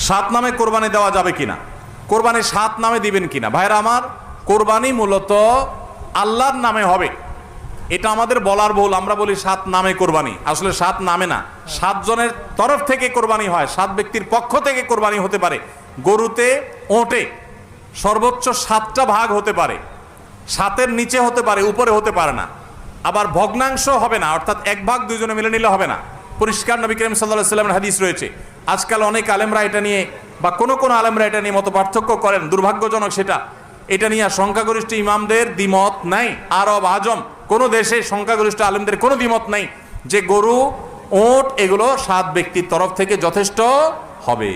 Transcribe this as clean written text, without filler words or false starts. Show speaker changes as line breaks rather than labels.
সাত নামে কোরবানি দেওয়া যাবে কিনা, কোরবানি সাত নামে দিবেন কিনা? ভাইরা আমার, কোরবানি মূলত আল্লাহর নামে হবে, এটা আমাদের বলার ভুল। আমরা বলি সাত নামে কোরবানি, আসলে সাত নামে না, 7 জনের তরফ থেকে কোরবানি হয়, 7 ব্যক্তির পক্ষ থেকে কোরবানি হতে পারে। গরুতে, ওটে সর্বোচ্চ 7টা ভাগ হতে পারে, 7-এর নিচে হতে পারে, উপরে হতে পারে না। আবার ভগ্নাংশ হবে না, অর্থাৎ 1 ভাগ 2 জনে মিলে নিলে হবে না। পরিষ্কার নবী করিম সাল্লাল্লাহু আলাইহি ওয়াসাল্লামের হাদিস রয়েছে। আজকাল অনেক আলেমরা এটা নিয়ে বা কোন আলেমরা এটা নিয়ে মত পার্থক্য করেন, দুর্ভাগ্যজনক সেটা। এটা নিয়ে সংখ্যাগরিষ্ঠ ইমামদের দ্বিমত নাই। আরব আজম কোন দেশে সংখ্যাগরিষ্ঠ আলেমদের কোনো দ্বিমত নাই যে গরু, ওট এগুলো 7 ব্যক্তির তরফ থেকে যথেষ্ট হবে।